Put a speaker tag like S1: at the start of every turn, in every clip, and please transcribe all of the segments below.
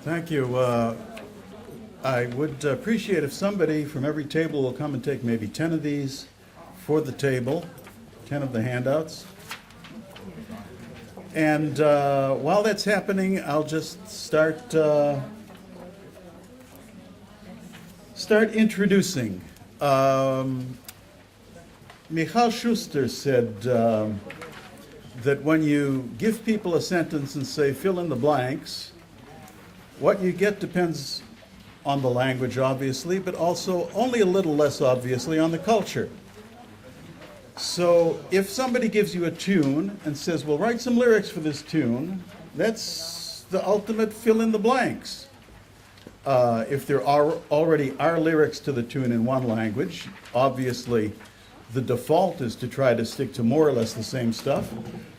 S1: Thank you. I would appreciate if somebody from every table will come and take maybe 10 of these for the table, 10 of the handouts. And while that's happening, I'll just start introducing. Michal Schuster said that when you give people a sentence and say fill in the blanks, what you get depends on the language, obviously, but also only a little less obviously on the culture. So if somebody gives you a tune and says, well, write some lyrics for this tune, that's the ultimate fill in the blanks. If there already are lyrics to the tune in one language, obviously the default is to try to stick to more or less the same stuff,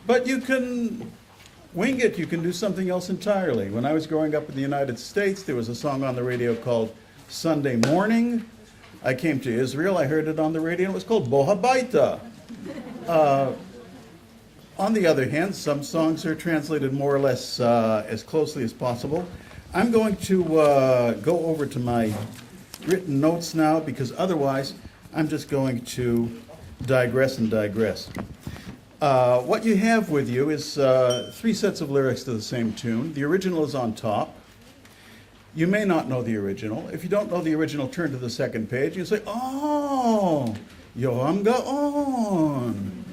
S1: but you can wing it, you can do something else entirely. When I was growing up in the United States, there was a song on the radio called Sunday Morning. I came to Israel, I heard it on the radio, and it was called Bo Habaita. On the other hand, some songs are translated more or less as closely as possible. I'm going to go over to my written notes now, because otherwise I'm just going to digress and digress. What you have with you is 3 sets of lyrics to the same tune. The original is on top. You may not know the original. If you don't know the original, turn to the second page. You say, oh, Yoam Gaon.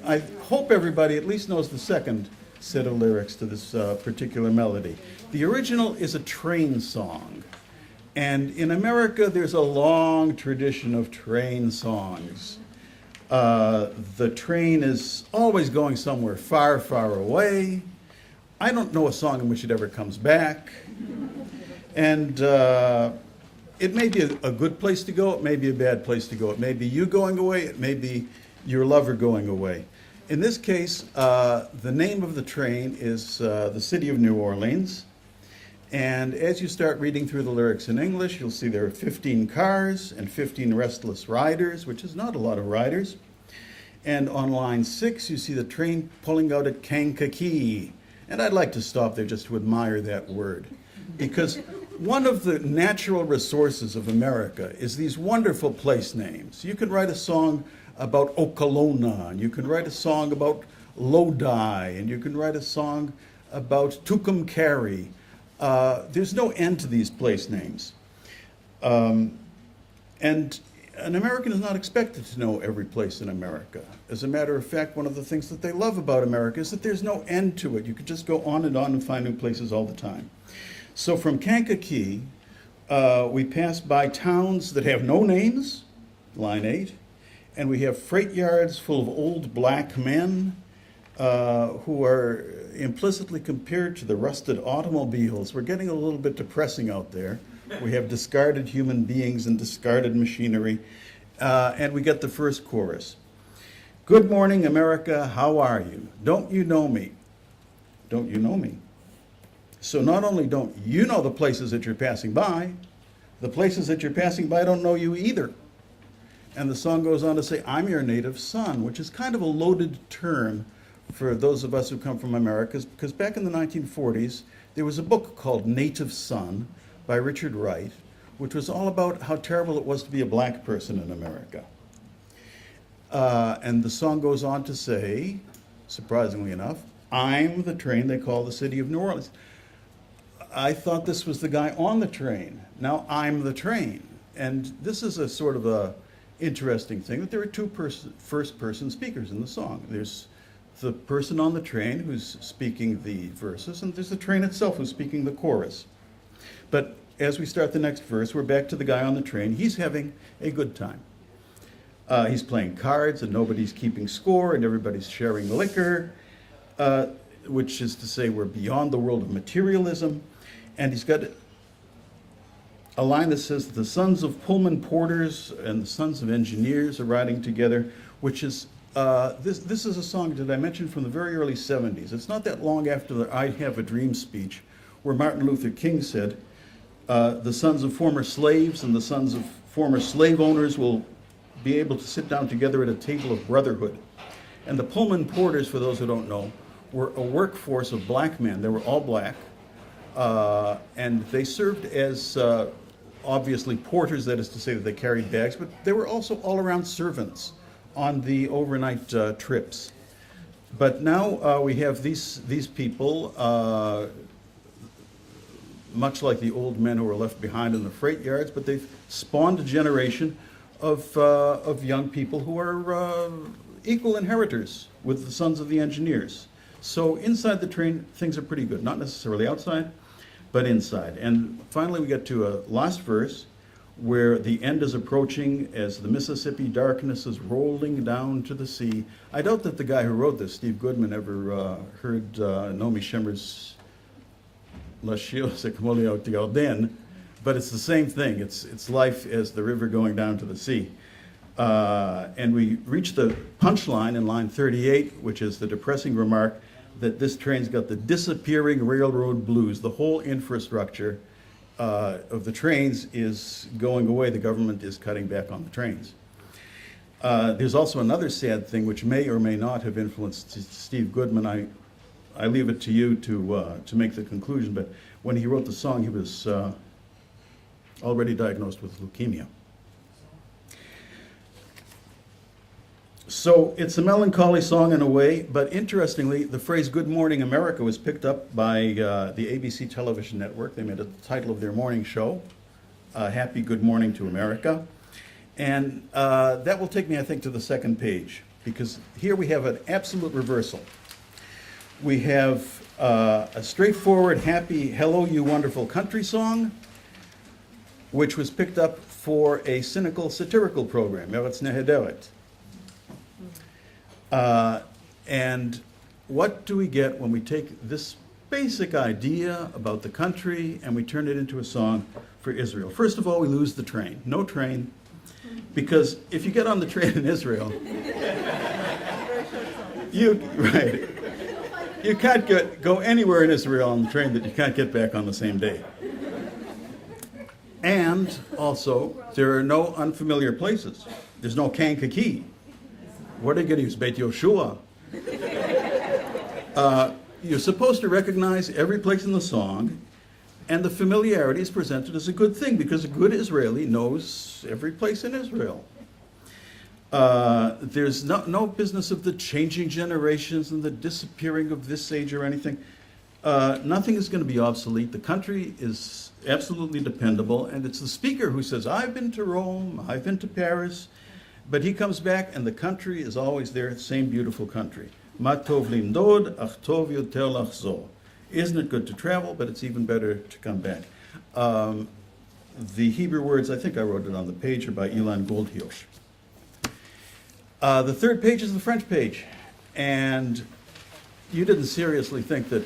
S1: I hope everybody at least knows the second set of lyrics to this particular melody. The original is a train song. And in America, there's a long tradition of train songs. The train is always going somewhere far, far away. I don't know a song in which it ever comes back. And it may be a good place to go, it may be a bad place to go. It may be you going away, it may be your lover going away. In this case, the name of the train is the city of New Orleans. And as you start reading through the lyrics in English, you'll see there are 15 cars and 15 restless riders, which is not a lot of riders. And on line 6, you see the train pulling out at Kankakee. And I'd like to stop there just to admire that word. Because one of the natural resources of America is these wonderful place names. You can write a song about Okolona, and you can write a song about Lodi, and you can write a song about Tucumcari. There's no end to these place names. And an American is not expected to know every place in America. As a matter of fact, one of the things that they love about America is that there's no end to it. You could just go on and find new places all the time. So from Kankakee, we pass by towns that have no names, line 8, and we have freight yards full of old black men who are implicitly compared to the rusted automobiles. We're getting a little bit depressing out there. We have discarded human beings and discarded machinery. And we get the first chorus. Good morning, America, how are you? Don't you know me? Don't you know me? So not only don't you know the places that you're passing by, the places that you're passing by don't know you either. And the song goes on to say, I'm your native son, which is kind of a loaded term for those of us who come from America, because back in the 1940s, there was a book called Native Son by Richard Wright, which was all about how terrible it was to be a black person in America. And the song goes on to say, surprisingly enough, I'm the train they call the city of New Orleans. I thought this was the guy on the train. Now I'm the train. And this is a sort of a interesting thing, that there are 2 first-person speakers in the song. There's the person on the train who's speaking the verses, and there's the train itself who's speaking the chorus. But as we start the next verse, we're back to the guy on the train. He's having a good time. He's playing cards, and nobody's keeping score, and everybody's sharing liquor, which is to say we're beyond the world of materialism. And he's got a line that says, the sons of Pullman porters and the sons of engineers are riding together, which is, this is a song that I mentioned from the very early 70s. It's not that long after the I Have a Dream speech, where Martin Luther King said, the sons of former slaves and the sons of former slave owners will be able to sit down together at a table of brotherhood. And the Pullman porters, for those who don't know, were a workforce of black men. They were all black, And they served as obviously porters, that is to say that they carried bags, but they were also all-around servants on the overnight trips. But now we have these people, much like the old men who were left behind in the freight yards, but they've spawned a generation of young people who are equal inheritors with the sons of the engineers. So inside the train, things are pretty good. Not necessarily outside, but inside. And finally, we get to a last verse where the end is approaching as the Mississippi darkness is rolling down to the sea. I doubt that the guy who wrote this, Steve Goodman, ever heard Naomi Shemer's La Chios et Camolio de Garden, but it's the same thing. It's life as the river going down to the sea. And we reach the punchline in line 38, which is the depressing remark that this train's got the disappearing railroad blues. The whole infrastructure of the trains is going away. The government is cutting back on the trains. There's also another sad thing which may or may not have influenced Steve Goodman. I leave it to you to make the conclusion, but when he wrote the song, he was already diagnosed with leukemia. So it's a melancholy song in a way, but interestingly, the phrase "Good Morning America" was picked up by the ABC television network. They made it the title of their morning show, Happy Good Morning to America. And that will take me, I think, to the second page, because here we have an absolute reversal. We have a straightforward, happy, hello, you wonderful country song, which was picked up for a cynical, satirical program, Eretz Nehederet. And what do we get when we take this basic idea about the country and we turn it into a song for Israel? First of all, we lose the train. No train. Because if you get on the train in Israel, you can't go anywhere in Israel on the train that you can't get back on the same day. And also, there are no unfamiliar places. There's no Kankakee. What are you going to use? Beit Yoshua? You're supposed to recognize every place in the song, and the familiarity is presented as a good thing, because a good Israeli knows every place in Israel. There's no business of the changing generations and the disappearing of this age or anything. Nothing is going to be obsolete. The country is absolutely dependable, and it's the speaker who says, I've been to Rome, I've been to Paris, but he comes back and the country is always there, same beautiful country. Ma tov limdod, ach tov yoter lachzor. Isn't it good to travel, but it's even better to come back. The Hebrew words, I think I wrote it on the page, are by Ilan Goldhirsch. The third page is the French page. And you didn't seriously think that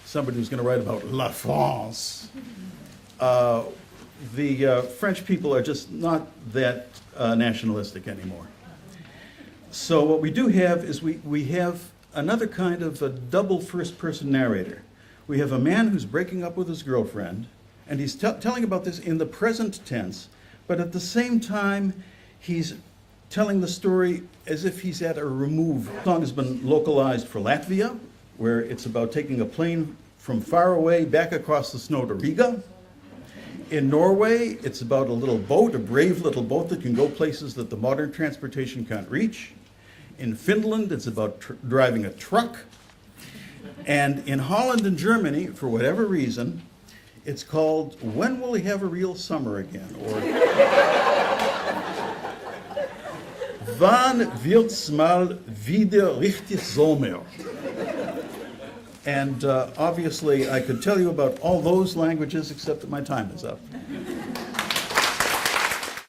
S1: somebody was going to write about La France. The French people are just not that nationalistic anymore. So what we do have is we have another kind of a double first-person narrator. We have a man who's breaking up with his girlfriend, and he's telling about this in the present tense, but at the same time, he's telling the story as if he's at a remove. The song has been localized for Latvia, where it's about taking a plane from far away back across the snow to Riga. In Norway, it's about a little boat, a brave little boat that can go places that the modern transportation can't reach. In Finland, it's about driving a truck. And in Holland and Germany, for whatever reason, it's called When Will We Have a Real Summer Again? Or Wann wird's mal wieder richtig Sommer? And obviously, I could tell you about all those languages, except that my time is up.